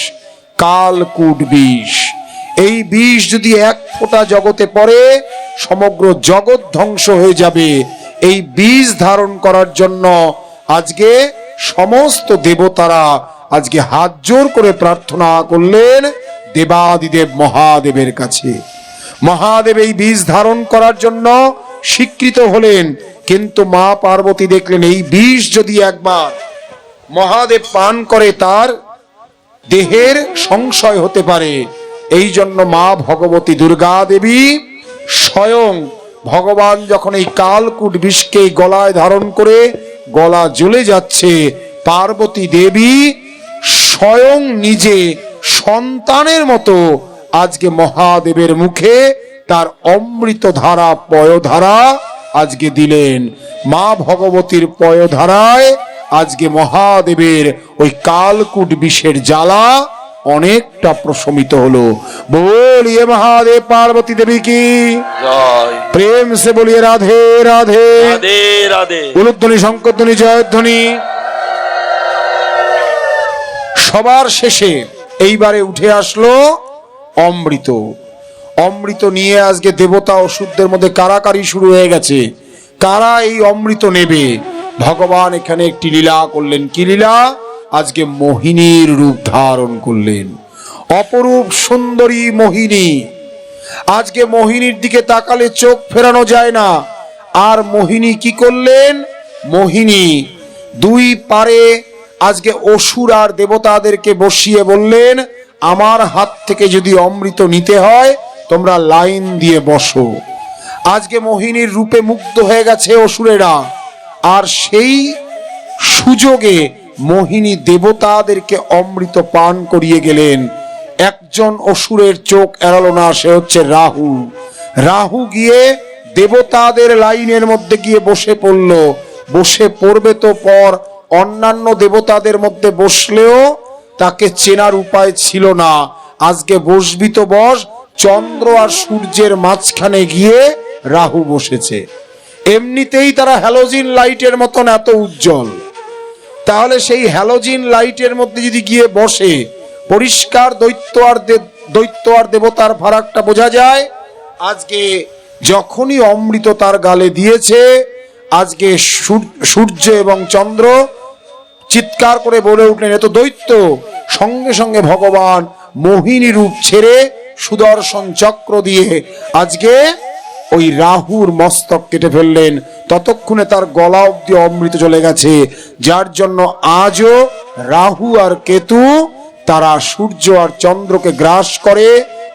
কালকূট বিষ। এই বিষ যদি এক ফোঁটা জগতে পড়ে, সমগ্র জগৎ ধ্বংস হয়ে যাবে। এই বীজ ধারণ করার জন্য আজকে সমস্ত দেবতারা আজকে হাত জোর করে প্রার্থনা করলেন দেবাদিদেব মহাদেবের কাছে। মহাদেব এই বীজ ধারণ করার জন্য স্বীকৃত হলেন, কিন্তু মা পার্বতী দেখলেন এই বীজ যদি একবার মহাদেব পান করে তার দেহের সংশয় হতে পারে। এই জন্য মা ভগবতী দুর্গা দেবী স্বয়ং ভগবান যখন এই কালকূট বিষকে গলায় ধারণ করে গলা জ্বলে যাচ্ছে, পার্বতী দেবী স্বয়ং নিজে সন্তানের মতো আজকে মহাদেবের মুখে তার অমৃত ধারা পয়ধারা আজকে দিলেন। মা ভগবতীর পয়ধারায় আজকে মহাদেবের ওই কালকূট বিষের জ্বালা অনেকটা প্রশমিত হলো। বলিয়ে মহাদেব পার্বতী দেবী কি জয়। প্রেম সে বলিয়ে রাধে রাধে রাধে রাধে। উলুধ্বনি শঙ্করধ্বনি জয়ধ্বনি। সবার শেষে এইবারে উঠে আসলো অমৃত। অমৃত নিয়ে আজকে দেবতা অসুরদের মধ্যে কারাকারি শুরু হয়ে গেছে, কারা এই অমৃত নেবে। ভগবান এখানে একটি লীলা করলেন। কি লীলা? আজকে মোহিনীর রূপ ধারণ করলেন, অপরূপ সুন্দরী মোহিনী। আজকে মোহিনীর দিকে তাকালে চোখ ফেরানো যায় না। আর মোহিনী কি করলেন? মোহিনী দুই পারে আজকে অসুর আর দেবতাদেরকে বসিয়ে বললেন, আমার হাত থেকে যদি অমৃত নিতে হয় তোমরা লাইন দিয়ে বসো। আজকে মোহিনীর রূপে মুগ্ধ হয়ে গেছে অসুরেরা। আর সেই সুযোগে মোহিনী দেবতাদেরকে অমৃত পান করিয়ে গেলেন। একজন অসুরের চোখ এড়ালো না, সে হচ্ছে রাহু। রাহু গিয়ে দেবতাদের লাইনের মধ্যে গিয়ে বসে পড়ল। বসে পড়বে তো পর, অন্যান্য দেবতাদের মধ্যে বসলেও তাকে চেনার উপায় ছিল না। আজকে বসবি তো বস, চন্দ্র আর সূর্যের মাঝখানে গিয়ে রাহু বসেছে। এমনিতেই তারা হ্যালোজিন লাইটের মতন এত উজ্জ্বল, তাহলে সেই হ্যালোজিন লাইটের মধ্যে যদি গিয়ে বসে, পরিষ্কার দৈত্য আর দেবতার ফারাকটা বোঝা যায়। আজকে যখনই অমৃত তার গালে দিয়েছে, আজকে সূর্য এবং চন্দ্র চিৎকার করে বলে উঠলেন, এ তো দৈত্য। সঙ্গে সঙ্গে ভগবান মোহিনী রূপ ছেড়ে সুদর্শন চক্র দিয়ে আজকে ওই রাহুর মস্তক কেটে ফেললেন। ততক্ষণে তার গলা অব্দি অমৃত চলে গেছে, যার জন্য আজও রাহু আর কেতু তারা সূর্য আর চন্দ্রকে গ্রাস করে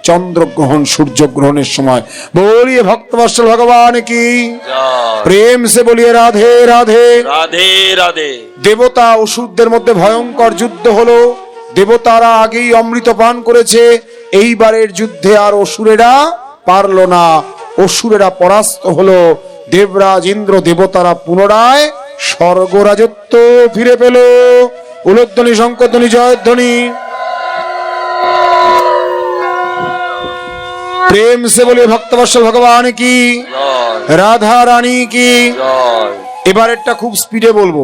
চন্দ্রগ্রহণ সূর্যগ্রহণের সময়। বলিয়ে ভক্তবৎসল ভগবান কি জয়। প্রেম সে বলিয়ে রাধে রাধে রাধে রাধে। দেবতা অসুরদের মধ্যে ভয়ঙ্কর যুদ্ধ হলো। দেবতারা আগেই অমৃত পান করেছে, এইবারের যুদ্ধে আর অসুরেরা পারল না। অসুরেরা পরাস্ত হলো। দেবরাজ ইন্দ্র দেবতারা পুনরায় স্বর্গরাজত্ব ফিরে পেল। উলুধ্বনি শঙ্করধ্বনি জয়ধ্বনি। প্রেম সে বলে ভক্তবৎসল ভগবান কি জয়। রাধা রানী কি জয়। এবারেরটা খুব স্পিডে বলবো।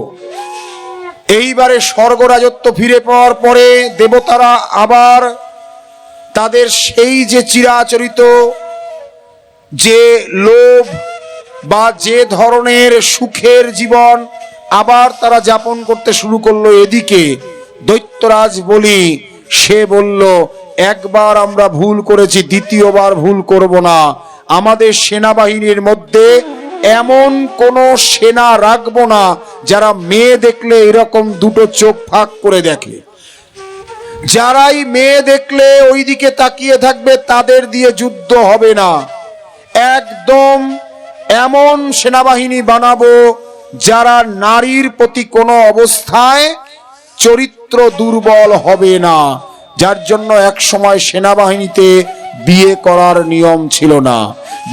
এইবারে স্বর্গরাজত্ব ফিরে পাওয়ার পরে দেবতারা আবার তাদের সেই যে চিরাচরিত যে লোভ বা যে ধরনের সুখের জীবন আবার তারা যাপন করতে শুরু করলো। এদিকে দৈত্যরাজ বলি, সে বলল, একবার আমরা ভুল করেছি, দ্বিতীয়বার ভুল করব না। আমাদের সেনাবাহিনীর মধ্যে এমন কোন সেনা রাখবো না যারা মেয়ে দেখলে এরকম দুটো চোখ ফাঁক করে দেখে। যারাই মেয়ে দেখলে ওই দিকে তাকিয়ে থাকবে, তাদের দিয়ে যুদ্ধ হবে না। একদম এমন সেনাবাহিনী বানাবো যারা নারীর প্রতি কোনো অবস্থায় চরিত্র দুর্বল হবে না। যার জন্য এক সময় সেনাবাহিনীতে বিয়ে করার নিয়ম ছিল না।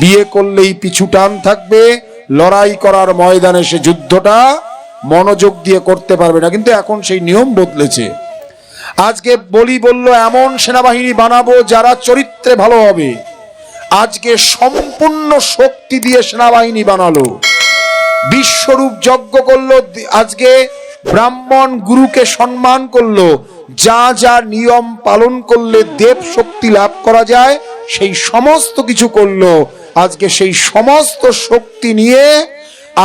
বিয়ে করলেই পিছু টান থাকবে, লড়াই করার ময়দানে সে যুদ্ধটা মনোযোগ দিয়ে করতে পারবে না। কিন্তু এখন সেই নিয়ম বদলেছে। আজকে বলি বলল, এমন সেনাবাহিনী বানাবো যারা চরিত্রে ভালো হবে। আজকে সম্পূর্ণ শক্তি দিয়ে সেনাবাহিনী বানালো, বিশ্বরূপ যজ্ঞ করলো, আজকে ব্রাহ্মণ গুরুকে সম্মান করলো। যা যা নিয়ম পালন করলে দেব শক্তি লাভ করা যায় সেই সমস্ত কিছু করলো। আজকে সেই সমস্ত শক্তি নিয়ে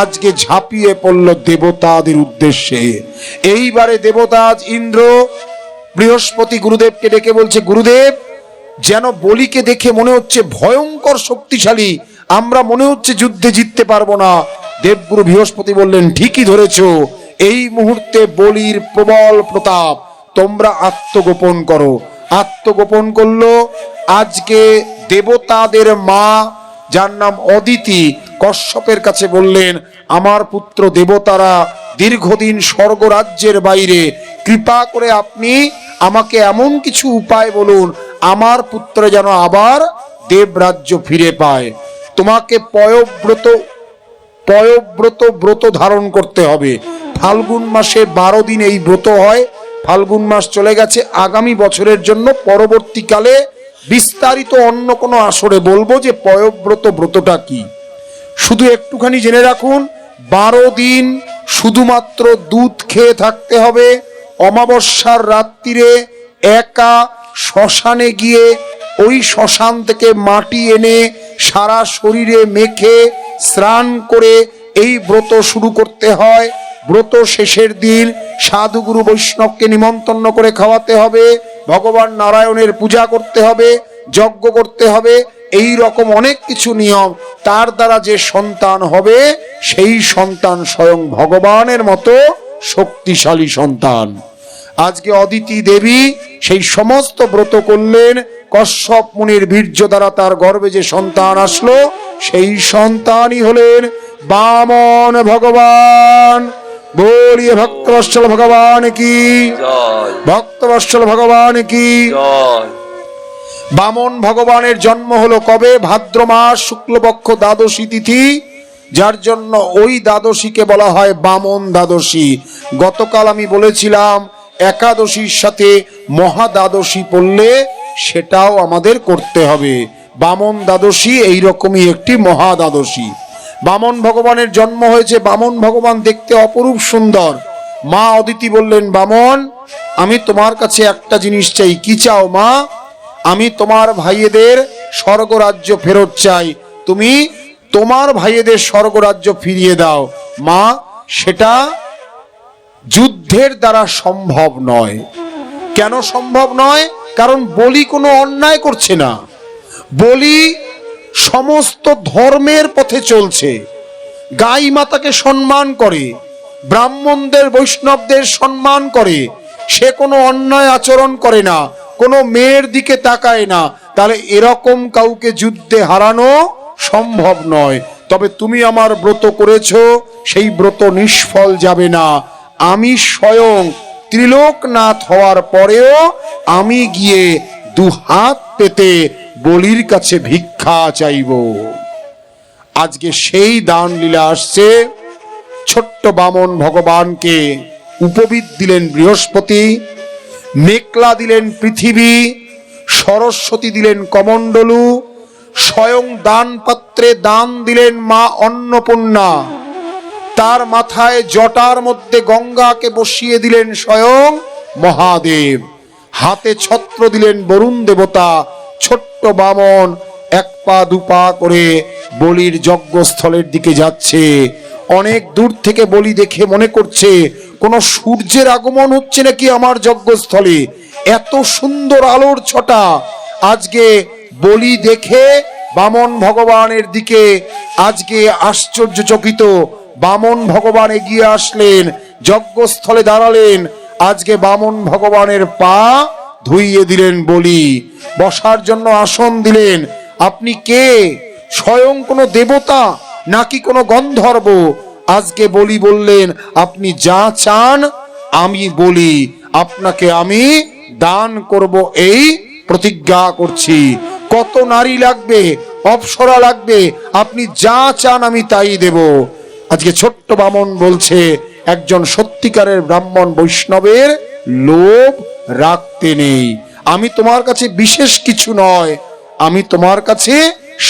আজকে ঝাঁপিয়ে পড়ল দেবতাদের উদ্দেশ্যে। এইবারে দেবতাজ ইন্দ্র বৃহস্পতি গুরুদেবকে ডেকে বলছে, গুরুদেব, যেন বলিকে দেখে মনে হচ্ছে ভয়ঙ্কর শক্তিশালী, আমরা মনে হচ্ছে যুদ্ধে জিততে পারবো না। দেবগুরু বৃহস্পতি বললেন, ঠিকই ধরেছ, এই মুহূর্তে বলির প্রবল প্রতাপ, তোমরা আত্মগোপন করো। আত্মগোপন করলো। আজকে দেবতাদের মা, যার নাম অদিতি, কশ্যপের কাছে বললেন, আমার পুত্র দেবতারা দীর্ঘদিন স্বর্গরাজ্যের বাইরে, কৃপা করে আপনি আমাকে এমন কিছু উপায় বলুন আমার পুত্র যেন আবার দেবরাজ্য ফিরে পায়। তোমাকে পয়ব্রত ব্রত ধারণ করতে হবে। ফাল্গুন মাসে 12 দিন এই ব্রত হয়, ফাল্গুন মাস চলে গেছে, আগামী বছরের জন্য পরবর্তীকালে বিস্তারিত অন্য কোনো আসরে বলবো যে পয়ব্রত ব্রতটা কি। শুধু একটুখানি জেনে রাখুন, 12 দিন শুধুমাত্র দুধ খেয়ে থাকতে হবে। অমাবস্যার রাত্রিরে একা শ্মশানে গিয়ে ওই শ্মশান থেকে মাটি এনে সারা শরীরে মেখে স্নান করে এই ব্রত শুরু করতে হয়। ব্রত শেষের দিন সাধুগুরু বৈষ্ণবকে নিমন্ত্রণ করে খাওয়াতে হবে, ভগবান নারায়ণের পূজা করতে হবে, যজ্ঞ করতে হবে, এই রকম অনেক কিছু নিয়ম। তার দ্বারা যে সন্তান হবে সেই সন্তান স্বয়ং ভগবানের মতো শক্তিশালী সন্তান। আজকে অদিতি দেবী সেই সমস্ত ব্রত করলেন, কশ্যপ মুনির বীর্য দ্বারা তার গর্ভে যে সন্তান আসলো সেই সন্তানই হলেন বামন ভগবান। বলিয়ে ভক্তবৎসল ভগবান কি জয়, ভক্তবৎসল ভগবান কি জয়। বামন ভগবানের জন্ম হলো কবে? ভাদ্র মাস শুক্লপক্ষ দ্বাদশী তিথি, যার জন্য ওই দ্বাদশীকে বলা হয় বামন দ্বাদশী। গতকাল আমি বলেছিলাম একাদশীর সাথে মহা দ্বাদশী পড়লে সেটাও আমাদের করতে হবে। বামন দ্বাদশী এইরকমই একটি মহা দ্বাদশী। বামন ভগবানের জন্ম হয়েছে। বামন ভগবান দেখতে অপরূপ সুন্দর। মা অদিতি বললেন, বামন আমি তোমার কাছে একটা জিনিস চাই। কি চাও মা? আমি তোমার ভাইয়েদের স্বর্গরাজ্য ফেরত চাই, তুমি তোমার ভাইয়েদের স্বর্গরাজ্য ফিরিয়ে দাও। মা, সেটা যুদ্ধের দ্বারা সম্ভব নয়। কেন সম্ভব নয়? কারণ বলি কোনো অন্যায় করছে না। বলি সমস্ত ধর্মের পথে চলছে, গাই মাতাকে সম্মান করে, ব্রাহ্মণদের বৈষ্ণবদের সম্মান করে, সে কোনো অন্যায় আচরণ করে না, কোনো মেয়ের দিকে তাকায় না। তাহলে এরকম কাউকে যুদ্ধে হারানো সম্ভব নয়। তবে তুমি আমার ব্রত করেছো, সেই ব্রত নিষ্ফল যাবে না। আমি স্বয়ং ত্রিলোকনাথ হওয়ার পরেও আমি গিয়ে 2 হাত পেতে বলির কাছে ভিক্ষা চাইব। আজকে সেই দান লীলা আসছে। ছোট্ট বামন ভগবানকে উপবিদ দিলেন বৃহস্পতি, মেঘলা দিলেন পৃথিবী, সরস্বতী দিলেন কমণ্ডলু, স্বয়ং দান পাত্রে দান দিলেন মা অন্নপূর্ণা, তার মাথায় জটার মধ্যে গঙ্গাকে বসিয়ে দিলেন স্বয়ং মহাদেব, হাতে ছত্র দিলেন বরুণ দেবতা। ছোট্ট বামন 1 পা 2 পা করে বলির যজ্ঞস্থলের দিকে যাচ্ছে। অনেক দূর থেকে বলি দেখে মনে করছে কোন সূর্যের আগমন হচ্ছে নাকি আমার যজ্ঞস্থলে, এত সুন্দর আলোর ছটা। আজকে বলি দেখে বামন ভগবানের দিকে আজকে আশ্চর্যচকিত। বামন ভগবান এগিয়ে আসলেন, যজ্ঞস্থলে দাঁড়ালেন। আজকে বামন ভগবানের পা ধুইয়ে দিলেন বলি, বসার জন্য আসন দিলেন। আপনি কে? স্বয়ং কোনো দেবতা নাকি কোনো গন্ধর্ব? আজকে বলি বললেন, আপনি যা চান আমি বলি আপনাকে আমি দান করব, এই প্রতিজ্ঞা করছি। কত নারী লাগবে, অপ্সরা লাগবে, আপনি যা চান আমি তাই দেব। আজকে ছোট্ট বামন বলছে, একজন সত্যিকারের ব্রাহ্মণ বৈষ্ণবের লোভ রাখতে নেই। আমি তোমার কাছে বিশেষ কিছু নয়, আমি তোমার কাছে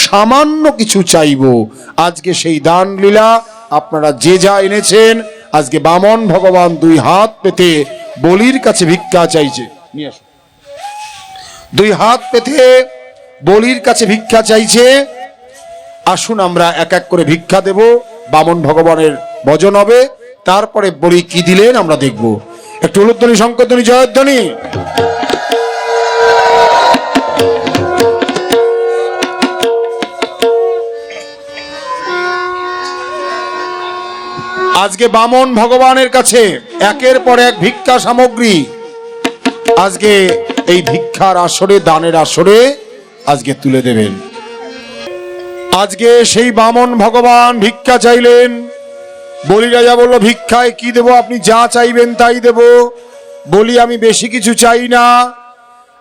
সামান্য কিছু চাইব। আজকে সেই দান লীলা আপনারা যে যা এনেছেন, আজকে বামন ভগবান 2 হাত পেতে বলির কাছে ভিক্ষা চাইছে। নিয়ে আসো। 2 হাত পেতে বলির কাছে ভিক্ষা চাইছে। আসুন আমরা এক এক করে ভিক্ষা দেব, বামন ভগবানের ভজন হবে, তারপরে বলি কি দিলেন আমরা দেখব। একটু উলুধ্বনি, শঙ্করধ্বনি, জয়ধ্বনি। আজকে বামন ভগবানের কাছে একের পর এক ভিক্ষা সামগ্রী আজকে এই ভিক্ষার আসরে, দানের আসরে আজকে তুলে দেবেন। আজকে সেই বামন ভগবান ভিক্ষা চাইলেন। বলি রাজা বলল, ভিক্ষায় কি দেব? আপনি যা চাইবেন তাই দেব। বলি, আমি বেশি কিছু চাই না,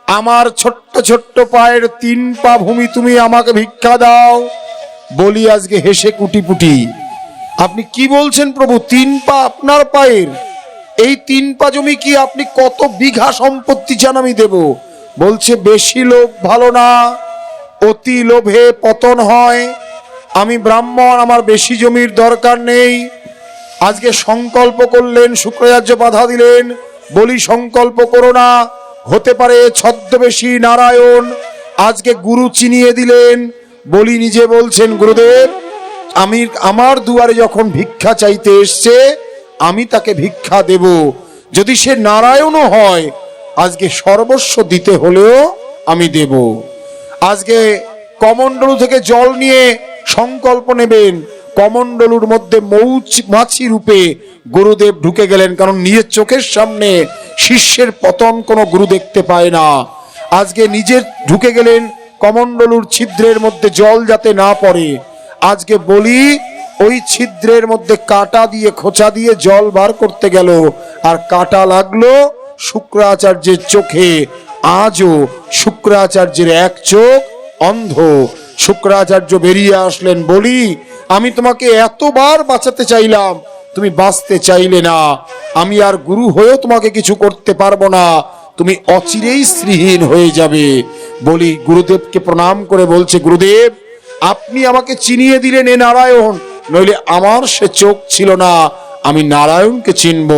আমার ছোট্ট ছোট্ট পায়ের 3 পা ভূমি তুমি আমাকে ভিক্ষা দাও। বলি আজকে হেসে কুটিপুটি, আপনি কি বলছেন প্রভু? 3 পা আপনার পায়ের? এই 3 পা জমি কি আপনি কত বিঘা সম্পত্তি চান আমি দেব? বলছে বেশি লোভ ভালো না, অতি লোভে পতন হয়। আমি ব্রাহ্মণ, আমার বেশি জমির দরকার নেই। আজকে সংকল্প করলেন, শুক্রাচার্য বাধা দিলেন, বলি সংকল্প করো না, হতে পারে ছদ্মবেশী নারায়ণ। আজকে গুরু চিনিয়ে দিলেন। বলি নিজে বলছেন, গুরুদেব আমি আমার দুয়ারে যখন ভিক্ষা চাইতে এসছে আমি তাকে ভিক্ষা দেব, যদি সে নারায়ণও হয় আজকে সর্বস্ব দিতে হলেও আমি দেব। আজকে কমণ্ডলু থেকে জল নিয়ে সংকল্প নেবেন, কমণ্ডলুর মধ্যে মাছি রূপে গুরুদেব ঢুকে গেলেন, কারণ নিজের চোখের সামনে শিষ্যের পতন কোনো গুরু দেখতে পায় না। আজকে নিজে ঢুকে গেলেন কমণ্ডলুর ছিদ্রের মধ্যে, জল যাতে না পড়ে। আজকে বলি ওই ছিদ্রের মধ্যে কাঁটা দিয়ে, খোঁচা দিয়ে জল বার করতে গেল, আর কাঁটা লাগলো শুক্রাচার্যের চোখে। আজও শুক্রাচার্যের এক চোখ অন্ধ। শুক্রাচার্য বেরিয়ে আসলেন, বলি আমি তোমাকে এতবার বাঁচাতে চাইলাম, তুমি বাঁচতে চাইলে না, আমি আর গুরু হয়েও তোমাকে কিছু করতে পারবো না, তুমি অচিরেই শ্রীহীন হয়ে যাবে। বলি গুরুদেবকে প্রণাম করে বলছে, গুরুদেব আপনি আমাকে চিনিয়ে দিলেন এ নারায়ণ, নইলে আমার সে চোখ ছিল না, আমি নারায়ণকে চিনব,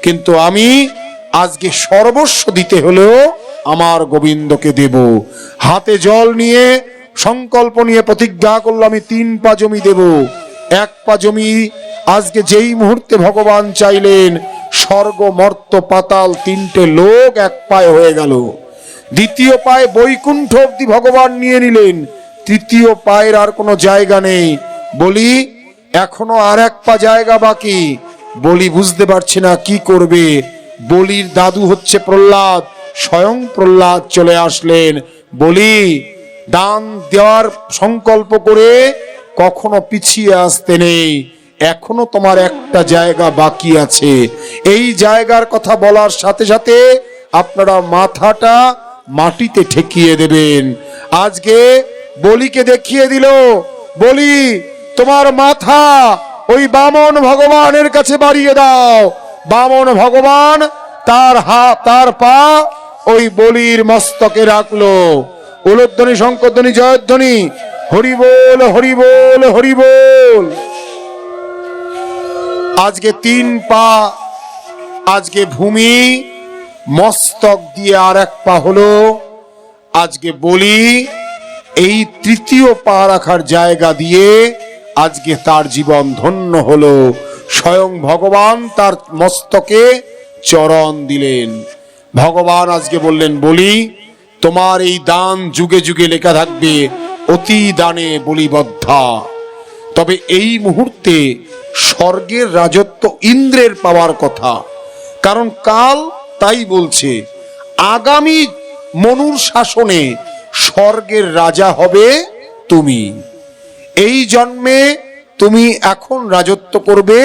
কিন্তু আমি আজকে সর্বস্ব দিতে হলেও আমার গোবিন্দকে দেব। হাতে জল নিয়ে সংকল্প নিয়ে প্রতিজ্ঞা করলো, আমি 3 পা জমি দেব। 1 পা জমি আজকে যেই মুহূর্তে ভগবান চাইলেন, স্বর্গ মর্ত পাতাল 3টে লোক 1 পায়ে হয়ে গেল। 2য় পায়ে বৈকুণ্ঠ অব্দি ভগবান নিয়ে নিলেন। 3য় পায়ের আর কোনো জায়গা নেই। বলি এখনো আর 1 পা জায়গা বাকি। বলি বুঝতে পারছে না কি করবে। বলির দাদু হচ্ছে প্রহ্লাদ, স্বয়ং প্রহ্লাদ চলে আসলেন। বলি দান দেওয়ার সংকল্প করে কখনো পিছিয়ে আসতে নেই, এখনো তোমার একটা জায়গা বাকি আছে। এই জায়গার কথা বলার সাথে সাথে আপনারা মাথাটা মাটিতে ঠেকিয়ে দেবেন। আজকে বলিকে দেখিয়ে দিল, বলি তোমার মাথা ওই বামন ভগবানের কাছে বাড়িয়ে দাও। বামন ভগবান তার পা ওই বলির মস্তকে রাখলো। উলধ্বনি, শঙ্করধ্বনি, জয়ধ্বনি, হরি বল হরি বল হরি বল। আজকে 3 পা, আজকে ভূমি, মস্তক দিয়ে আর 1 পা হলো। আজকে বলি এই 3য় পা রাখার জায়গা দিয়ে আজকে তার জীবন ধন্য হলো। স্বয়ং ভগবান তার মস্তকে চরণ দিলেন। ভগবান আজকে বললেন, বলি তোমার এই দান যুগে যুগে লেখা থাকবে, অতি দানে বলিবদ্ধা। তবে এই মুহূর্তে স্বর্গের রাজত্ব ইন্দ্রের পাওয়ার কথা, কারণ কাল তাই বলছে আগামী মনুর শাসনে স্বর্গের রাজা হবে তুমি। এই জন্মে তুমি এখন রাজত্ব করবে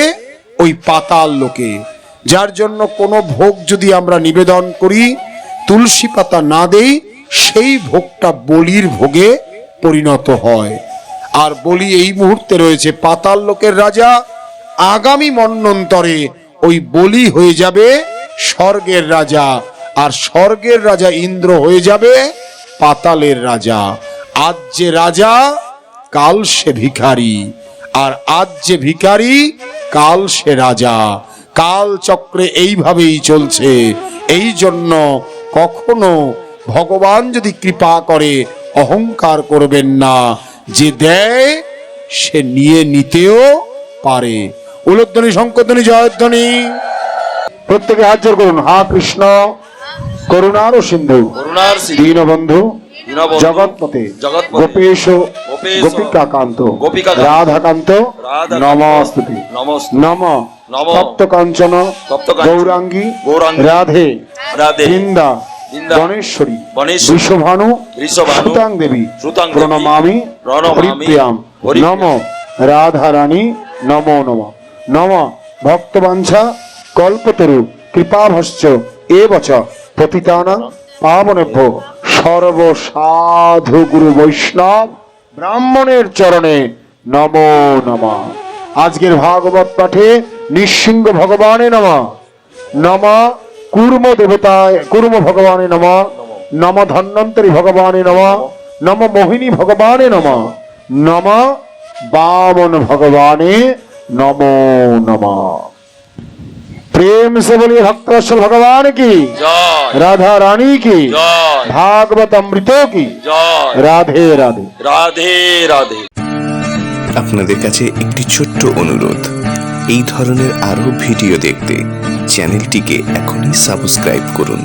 ওই পাতাল লোকে, যার জন্য কোনো ভোগ যদি আমরা নিবেদন করি, তুলসী পাতা না দেই, সেই ভোগটা বলির ভোগে পরিণত হয়। আর বলি এই মুহূর্তে রয়েছে পাতাল লোকের রাজা, আগামী মন্বন্তরে ওই বলি হয়ে যাবে স্বর্গের রাজা, আর স্বর্গের রাজা ইন্দ্র হয়ে যাবে পাতালের রাজা। আজ যে রাজা কাল সে ভিখারি, আর আজ যে ভিখারি কাল সে রাজা। কাল চক্রে এইভাবেই চলছে। এই জন্য কখনো ভগবান যদি কৃপা করে অহংকার করবেন না, যে দেয় সে নিয়ে নিতেও পারে। উলধ্বনি, শঙ্করধ্বনি, জয়ধ্বনি। প্রত্যেকে হাত জোড় করুন। হা কৃষ্ণ করুণার সিন্ধু দীনবন্ধু জগৎপতে গোপেশ গোপিকাকান্ত রাধাকান্ত নমস্তুতে। নম তপ্ত কাঞ্চন গৌরাঙ্গী রাধে বৃন্দা গণেশ্বরী বৃষভানু সুতাং দেবী প্রণমামি হরিপ্রিয়াম। নম রাধারানী নমো নম। নম ভক্তবাঞ্ছা কল্পতরু কৃপাভশ্চ এবচ পতিতানাং পাবনেভ্যো সর্বসাধু গুরু বৈষ্ণব ব্রাহ্মণের চরণে নমো নমঃ। আজকের ভাগবত পাঠে নৃসিংহ ভগবানে নমঃ। নম কূর্ম দেবতায় কূর্ম ভগবানে নম নম ধন্বন্তরী ভগবানে নম নম মোহিনী ভগবানে নম নম বামন भगवाने नमो नमः। प्रेम से बोलिए भक्तवत्सल भगवान की जय राधा रानी की जय भागवत अमृतों की जय राधे राधे। राधे राधे। আপনাদের কাছে একটি ছোট্ট অনুরোধ, এই ধরনের আরও ভিডিও দেখতে চ্যানেলটিকে এখনই সাবস্ক্রাইব করুন।